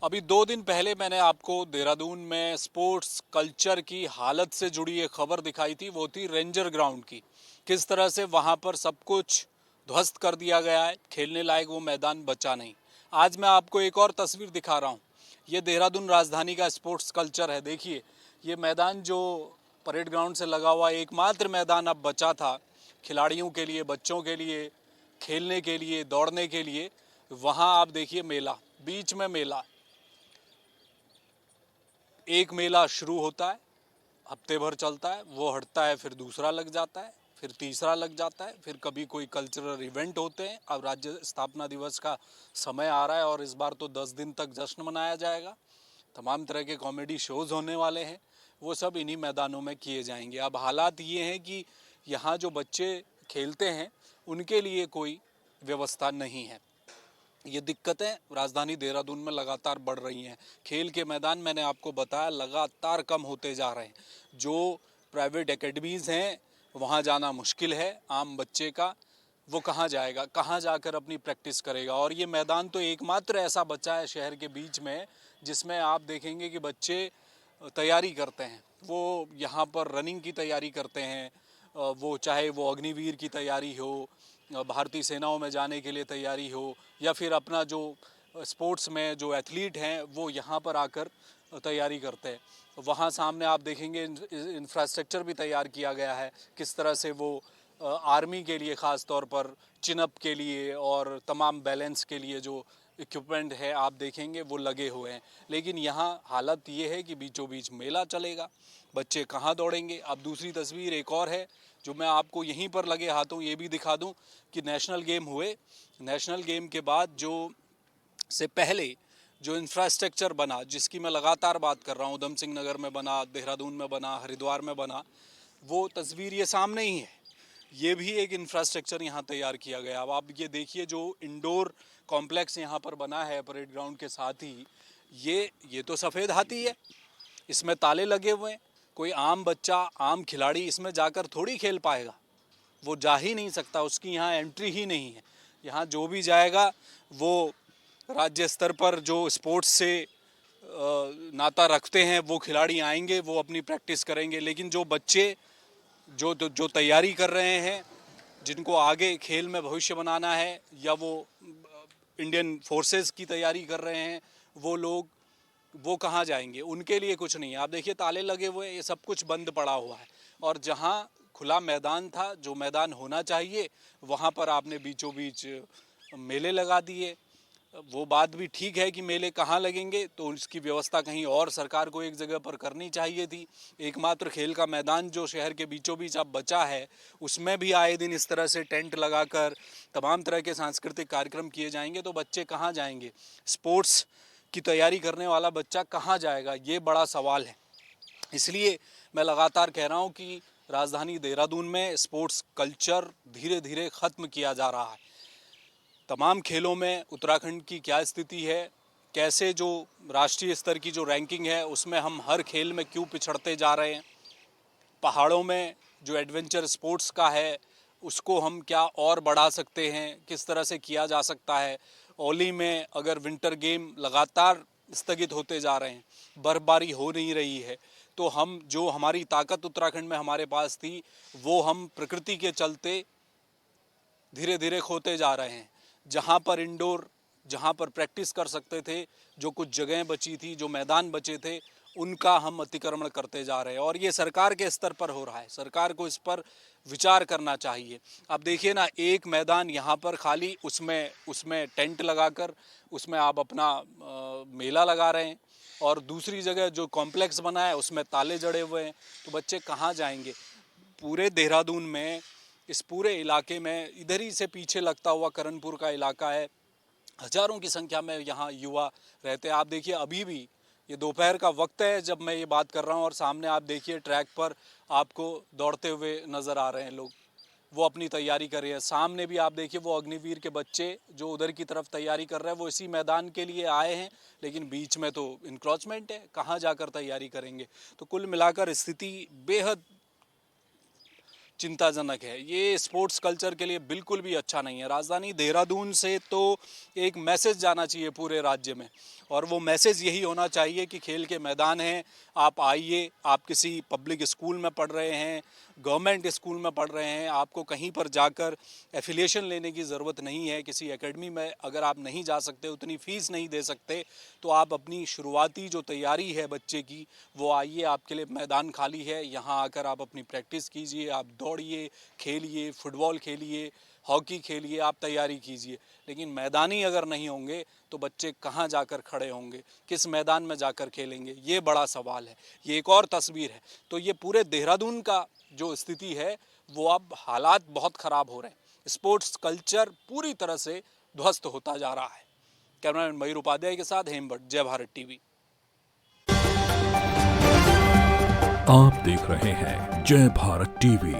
अभी 2 दिन पहले मैंने आपको देहरादून में स्पोर्ट्स कल्चर की हालत से जुड़ी एक खबर दिखाई थी। वो थी रेंजर ग्राउंड की। किस तरह से वहाँ पर सब कुछ ध्वस्त कर दिया गया है, खेलने लायक वो मैदान बचा नहीं। आज मैं आपको एक और तस्वीर दिखा रहा हूँ। ये देहरादून राजधानी का स्पोर्ट्स कल्चर है। देखिए, ये मैदान जो परेड ग्राउंड से लगा हुआ एकमात्र मैदान अब बचा था खिलाड़ियों के लिए, बच्चों के लिए, खेलने के लिए, दौड़ने के लिए। वहाँ आप देखिए मेला, बीच में मेला। एक मेला शुरू होता है, हफ्ते भर चलता है, वो हटता है, फिर दूसरा लग जाता है, फिर तीसरा लग जाता है, फिर कभी कोई कल्चरल इवेंट होते हैं। अब राज्य स्थापना दिवस का समय आ रहा है और इस बार तो 10 दिन तक जश्न मनाया जाएगा। तमाम तरह के कॉमेडी शोज़ होने वाले हैं, वो सब इन्हीं मैदानों में किए जाएंगे। अब हालात ये हैं कि यहाँ जो बच्चे खेलते हैं उनके लिए कोई व्यवस्था नहीं है। ये दिक्कतें राजधानी देहरादून में लगातार बढ़ रही हैं। खेल के मैदान, मैंने आपको बताया, लगातार कम होते जा रहे हैं। जो प्राइवेट एकेडमीज़ हैं वहाँ जाना मुश्किल है आम बच्चे का। वो कहाँ जाएगा, कहाँ जाकर अपनी प्रैक्टिस करेगा। और ये मैदान तो एकमात्र ऐसा बचा है शहर के बीच में जिसमें आप देखेंगे कि बच्चे तैयारी करते हैं। वो यहाँ पर रनिंग की तैयारी करते हैं, वो चाहे वो अग्निवीर की तैयारी हो, भारतीय सेनाओं में जाने के लिए तैयारी हो, या फिर अपना जो स्पोर्ट्स में जो एथलीट हैं वो यहाँ पर आकर तैयारी करते हैं। वहाँ सामने आप देखेंगे इंफ्रास्ट्रक्चर भी तैयार किया गया है। किस तरह से वो आर्मी के लिए ख़ास तौर पर चिनअप के लिए और तमाम बैलेंस के लिए जो इक्विपमेंट है आप देखेंगे वो लगे हुए हैं। लेकिन यहाँ हालत ये है कि बीचों बीच मेला चलेगा, बच्चे कहाँ दौड़ेंगे। अब दूसरी तस्वीर एक और है जो मैं आपको यहीं पर लगे हाथों ये भी दिखा दूं कि नेशनल गेम हुए, नेशनल गेम के बाद जो से पहले जो इंफ्रास्ट्रक्चर बना, जिसकी मैं लगातार बात कर रहा हूँ, उधम सिंह नगर में बना, देहरादून में बना, हरिद्वार में बना, वो तस्वीर ये सामने ही है। ये भी एक इंफ्रास्ट्रक्चर यहाँ तैयार किया गया। अब आप ये देखिए, जो इंडोर कॉम्प्लेक्स यहाँ पर बना है परेड ग्राउंड के साथ ही, ये तो सफ़ेद हाथी है, इसमें ताले लगे हुए हैं। कोई आम बच्चा, आम खिलाड़ी इसमें जाकर थोड़ी खेल पाएगा, वो जा ही नहीं सकता, उसकी यहाँ एंट्री ही नहीं है। यहाँ जो भी जाएगा वो राज्य स्तर पर जो स्पोर्ट्स से नाता रखते हैं वो खिलाड़ी आएंगे, वो अपनी प्रैक्टिस करेंगे। लेकिन जो बच्चे जो तैयारी कर रहे हैं, जिनको आगे खेल में भविष्य बनाना है, या वो इंडियन फोर्सेस की तैयारी कर रहे हैं, वो लोग वो कहाँ जाएंगे, उनके लिए कुछ नहीं है। आप देखिए ताले लगे हुए हैं, ये सब कुछ बंद पड़ा हुआ है। और जहाँ खुला मैदान था, जो मैदान होना चाहिए, वहाँ पर आपने बीचों बीच मेले लगा दिए। वो बात भी ठीक है कि मेले कहाँ लगेंगे, तो उसकी व्यवस्था कहीं और सरकार को एक जगह पर करनी चाहिए थी। एकमात्र खेल का मैदान जो शहर के बीचों बीच अब बचा है, उसमें भी आए दिन इस तरह से टेंट लगाकर तमाम तरह के सांस्कृतिक कार्यक्रम किए जाएंगे, तो बच्चे कहाँ जाएंगे। स्पोर्ट्स की तैयारी करने वाला बच्चा कहाँ जाएगा, ये बड़ा सवाल है। इसलिए मैं लगातार कह रहा हूँ कि राजधानी देहरादून में स्पोर्ट्स कल्चर धीरे धीरे ख़त्म किया जा रहा है। तमाम खेलों में उत्तराखंड की क्या स्थिति है, कैसे जो राष्ट्रीय स्तर की जो रैंकिंग है उसमें हम हर खेल में क्यों पिछड़ते जा रहे हैं। पहाड़ों में जो एडवेंचर स्पोर्ट्स का है उसको हम क्या और बढ़ा सकते हैं, किस तरह से किया जा सकता है। ओली में अगर विंटर गेम लगातार स्थगित होते जा रहे हैं, बर्फबारी हो नहीं रही है, तो हम जो हमारी ताकत उत्तराखंड में हमारे पास थी वो हम प्रकृति के चलते धीरे धीरे खोते जा रहे हैं। जहाँ पर इंडोर, जहाँ पर प्रैक्टिस कर सकते थे, जो कुछ जगहें बची थी, जो मैदान बचे थे, उनका हम अतिक्रमण करते जा रहे हैं। और ये सरकार के स्तर पर हो रहा है, सरकार को इस पर विचार करना चाहिए। अब देखिए ना, एक मैदान यहाँ पर खाली, उसमें उसमें टेंट लगाकर उसमें आप अपना मेला लगा रहे हैं, और दूसरी जगह जो कॉम्प्लेक्स बना है उसमें ताले जड़े हुए हैं, तो बच्चे कहाँ जाएंगे। पूरे देहरादून में, इस पूरे इलाके में, इधर ही से पीछे लगता हुआ करणपुर का इलाका है, हजारों की संख्या में यहाँ युवा रहते हैं। आप देखिए अभी भी ये दोपहर का वक्त है जब मैं ये बात कर रहा हूँ, और सामने आप देखिए ट्रैक पर आपको दौड़ते हुए नज़र आ रहे हैं लोग, वो अपनी तैयारी कर रहे हैं। सामने भी आप देखिए वो अग्निवीर के बच्चे जो उधर की तरफ तैयारी कर रहे हैं, वो इसी मैदान के लिए आए हैं, लेकिन बीच में तो इंक्रोचमेंट है, कहाँ जाकर तैयारी करेंगे। तो कुल मिलाकर स्थिति बेहद चिंताजनक है। ये स्पोर्ट्स कल्चर के लिए बिल्कुल भी अच्छा नहीं है। राजधानी देहरादून से तो एक मैसेज जाना चाहिए पूरे राज्य में, और वो मैसेज यही होना चाहिए कि खेल के मैदान हैं, आप आइए। आप किसी पब्लिक स्कूल में पढ़ रहे हैं, गवर्नमेंट स्कूल में पढ़ रहे हैं, आपको कहीं पर जाकर एफिलिएशन लेने की ज़रूरत नहीं है। किसी एकेडमी में अगर आप नहीं जा सकते, उतनी फ़ीस नहीं दे सकते, तो आप अपनी शुरुआती जो तैयारी है बच्चे की, वो आइए, आपके लिए मैदान खाली है, यहाँ आकर आप अपनी प्रैक्टिस कीजिए, आप दौड़िए, खेलिए, फुटबॉल खेलिए, हॉकी खेलिए, आप तैयारी कीजिए। लेकिन मैदानी अगर नहीं होंगे तो बच्चे कहाँ जाकर खड़े होंगे, किस मैदान में जाकर खेलेंगे, ये बड़ा सवाल है। ये एक और तस्वीर है। तो ये पूरे देहरादून का जो स्थिति है, वो अब हालात बहुत ख़राब हो रहे हैं। स्पोर्ट्स कल्चर पूरी तरह से ध्वस्त होता जा रहा है। कैमरामैन मयूर उपाध्याय के साथ हेमभट्ट, जय भारत टीवी। आप देख रहे हैं जय भारत टीवी।